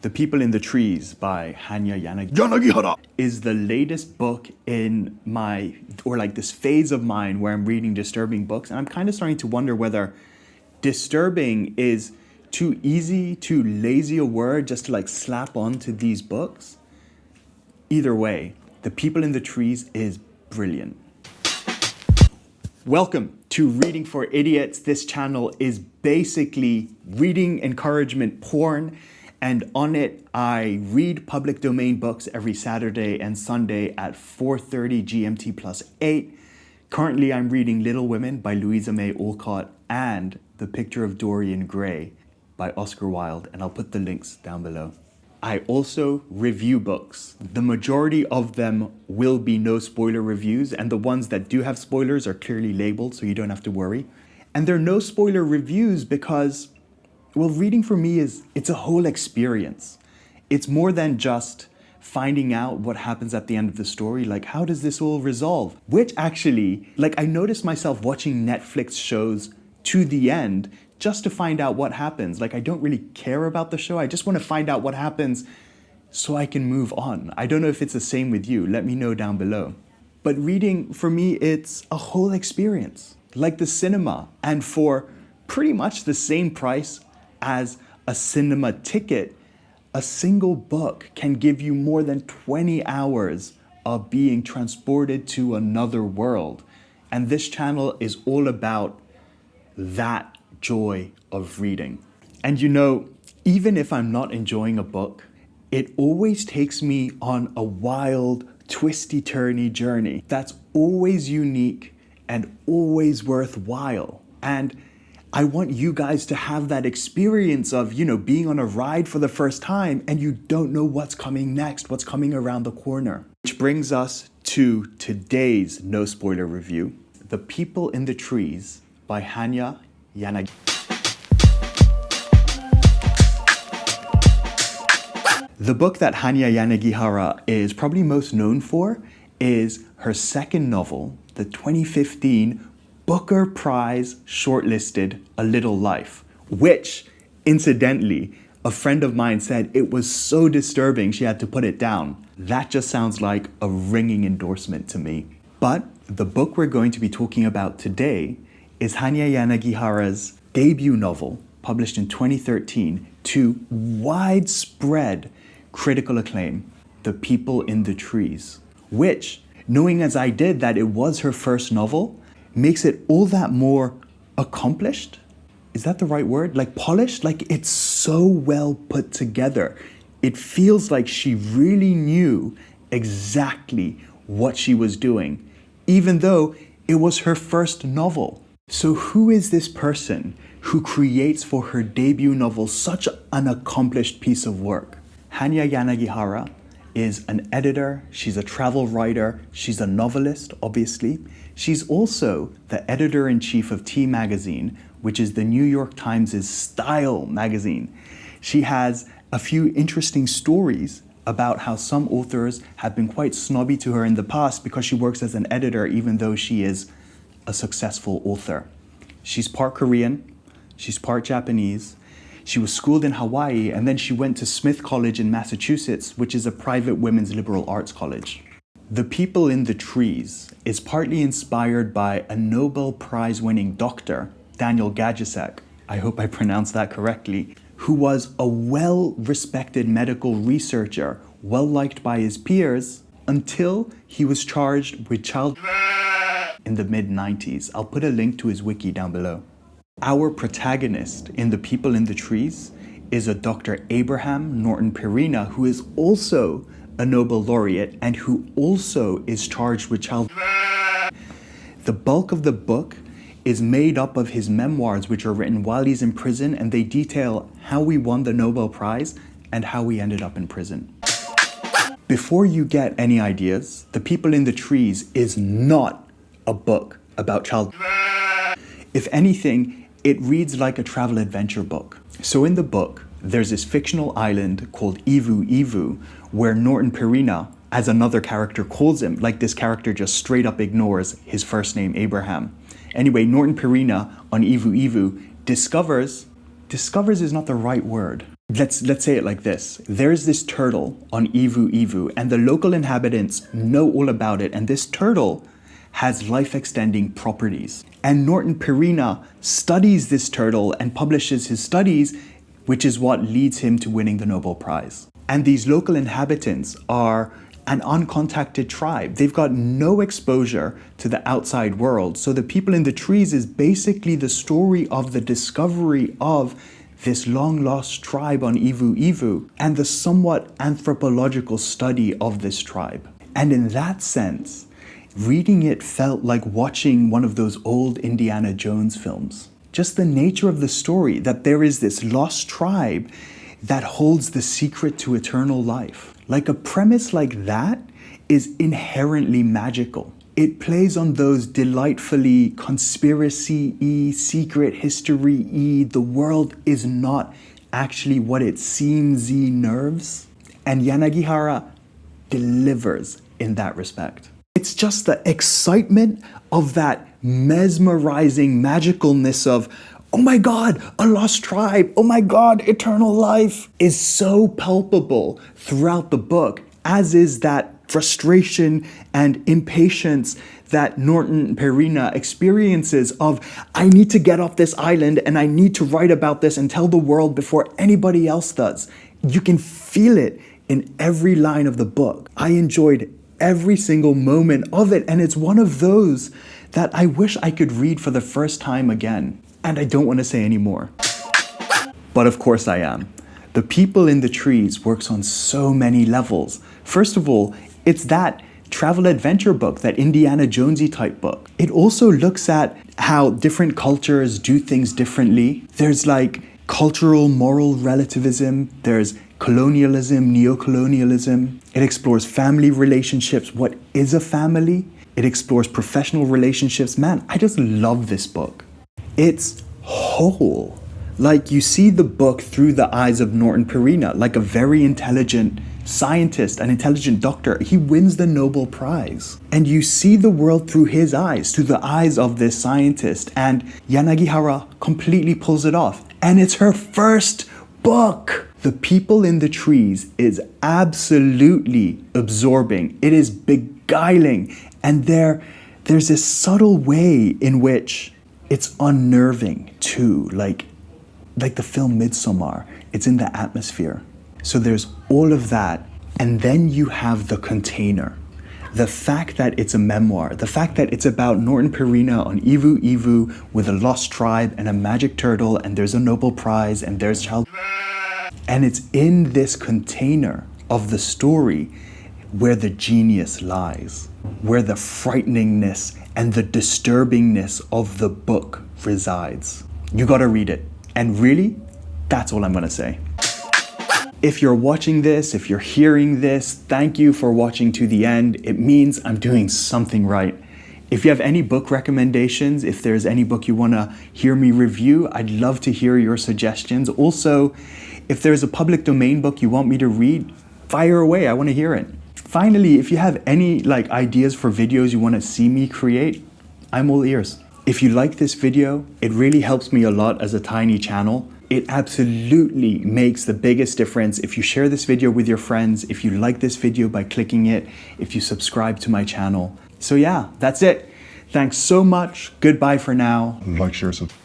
The People in the Trees by Hanya Yanagihara is the latest book in my, or like this phase of mine where I'm reading disturbing books. And I'm kind of starting to wonder whether disturbing is too easy, too lazy a word just to like slap onto these books. Either way, The People in the Trees is brilliant. Welcome to Reading for Idiots. This channel is basically reading encouragement porn. And on it, I read public domain books every Saturday and Sunday at 4:30 GMT plus 8. Currently, I'm reading Little Women by Louisa May Alcott and The Picture of Dorian Gray by Oscar Wilde, and I'll put the links down below. I also review books. The majority of them will be no spoiler reviews, and the ones that do have spoilers are clearly labeled, so you don't have to worry. And they're no spoiler reviews because, well, reading for me it's a whole experience. It's more than just finding out what happens at the end of the story, like how does this all resolve? Which actually, like I noticed myself watching Netflix shows to the end just to find out what happens. Like I don't really care about the show, I just want to find out what happens so I can move on. I don't know if it's the same with you, let me know down below. But reading, for me, it's a whole experience, like the cinema, and for pretty much the same price as a cinema ticket, a single book can give you more than 20 hours of being transported to another world. And this channel is all about that joy of reading. And you know, even if I'm not enjoying a book, it always takes me on a wild, twisty-turny journey that's always unique and always worthwhile. And I want you guys to have that experience of, you know, being on a ride for the first time and you don't know what's coming next, what's coming around the corner. Which brings us to today's no spoiler review, The People in the Trees by Hanya Yanagihara. The book that Hanya Yanagihara is probably most known for is her second novel, the 2015 Booker Prize shortlisted A Little Life, which, incidentally, a friend of mine said it was so disturbing she had to put it down. That just sounds like a ringing endorsement to me. But the book we're going to be talking about today is Hanya Yanagihara's debut novel, published in 2013 to widespread critical acclaim, The People in the Trees, which, knowing as I did that it was her first novel, makes it all that more accomplished. Is that the right word? Like polished? Like it's so well put together. It feels like she really knew exactly what she was doing, even though it was her first novel. So who is this person who creates for her debut novel such an accomplished piece of work? Hanya Yanagihara is an editor, she's a travel writer, she's a novelist, obviously. She's also the editor-in-chief of T Magazine, which is the New York Times' style magazine. She has a few interesting stories about how some authors have been quite snobby to her in the past because she works as an editor even though she is a successful author. She's part Korean, she's part Japanese. She was schooled in Hawaii, and then she went to Smith College in Massachusetts, which is a private women's liberal arts college. The People in the Trees is partly inspired by a Nobel Prize-winning doctor, Daniel Gajdusek, I hope I pronounced that correctly, who was a well-respected medical researcher, well-liked by his peers, until he was charged with child in the mid-90s. I'll put a link to his wiki down below. Our protagonist in The People in the Trees is a Dr. Abraham Norton Perina, who is also a Nobel laureate and who also is charged with child. The bulk of the book is made up of his memoirs, which are written while he's in prison, and they detail how he won the Nobel Prize and how he ended up in prison. Before you get any ideas, The People in the Trees is not a book about child. If anything, it reads like a travel adventure book. So in the book, there's this fictional island called Ivu Ivu, where Norton Perina, as another character calls him, like this character just straight up ignores his first name, Abraham. Anyway, Norton Perina on Ivu Ivu discovers is not the right word, Let's say it like this. There's this turtle on Ivu Ivu, and the local inhabitants know all about it, and this turtle has life-extending properties. And Norton Perina studies this turtle and publishes his studies, which is what leads him to winning the Nobel Prize. And these local inhabitants are an uncontacted tribe. They've got no exposure to the outside world. So the people in the trees is basically the story of the discovery of this long-lost tribe on Ivu Ivu and the somewhat anthropological study of this tribe. And in that sense, reading it felt like watching one of those old Indiana Jones films. Just the nature of the story, that there is this lost tribe that holds the secret to eternal life. Like a premise like that is inherently magical. It plays on those delightfully conspiracy-y, secret history-y, the world is not actually what it seems-y nerves. And Yanagihara delivers in that respect. It's just the excitement of that mesmerizing magicalness of, oh my God, a lost tribe, oh my God, eternal life, is so palpable throughout the book, as is that frustration and impatience that Norton Perina experiences of, I need to get off this island and I need to write about this and tell the world before anybody else does. You can feel it in every line of the book. I enjoyed every single moment of it, and it's one of those that I wish I could read for the first time again. And I don't want to say any more. But of course I am. The People in the Trees works on so many levels. First of all, it's that travel adventure book, that Indiana Jonesy type book. It also looks at how different cultures do things differently. There's like cultural moral relativism. There's colonialism, neocolonialism. It explores family relationships. What is a family? It explores professional relationships. Man, I just love this book. It's whole. Like you see the book through the eyes of Norton Perina, like a very intelligent scientist, an intelligent doctor. He wins the Nobel Prize. And you see the world through his eyes, through the eyes of this scientist. And Yanagihara completely pulls it off. And it's her first book. The People in the Trees is absolutely absorbing. It is beguiling. And there's this subtle way in which it's unnerving too. Like the film Midsommar, it's in the atmosphere. So there's all of that. And then you have the container. The fact that it's a memoir, the fact that it's about Norton Perina on Ivu Ivu with a lost tribe and a magic turtle, and there's a Nobel Prize and there's child. And it's in this container of the story where the genius lies, where the frighteningness and the disturbingness of the book resides. You gotta read it. And really, that's all I'm gonna say. If you're watching this, if you're hearing this, thank you for watching to the end. It means I'm doing something right. If you have any book recommendations, if there's any book you wanna hear me review, I'd love to hear your suggestions. Also, if there's a public domain book you want me to read, fire away, I wanna hear it. Finally, if you have any ideas for videos you wanna see me create, I'm all ears. If you like this video, it really helps me a lot as a tiny channel. It absolutely makes the biggest difference if you share this video with your friends, if you like this video by clicking it, if you subscribe to my channel. So yeah, that's it. Thanks so much. Goodbye for now. Like, share, subscribe.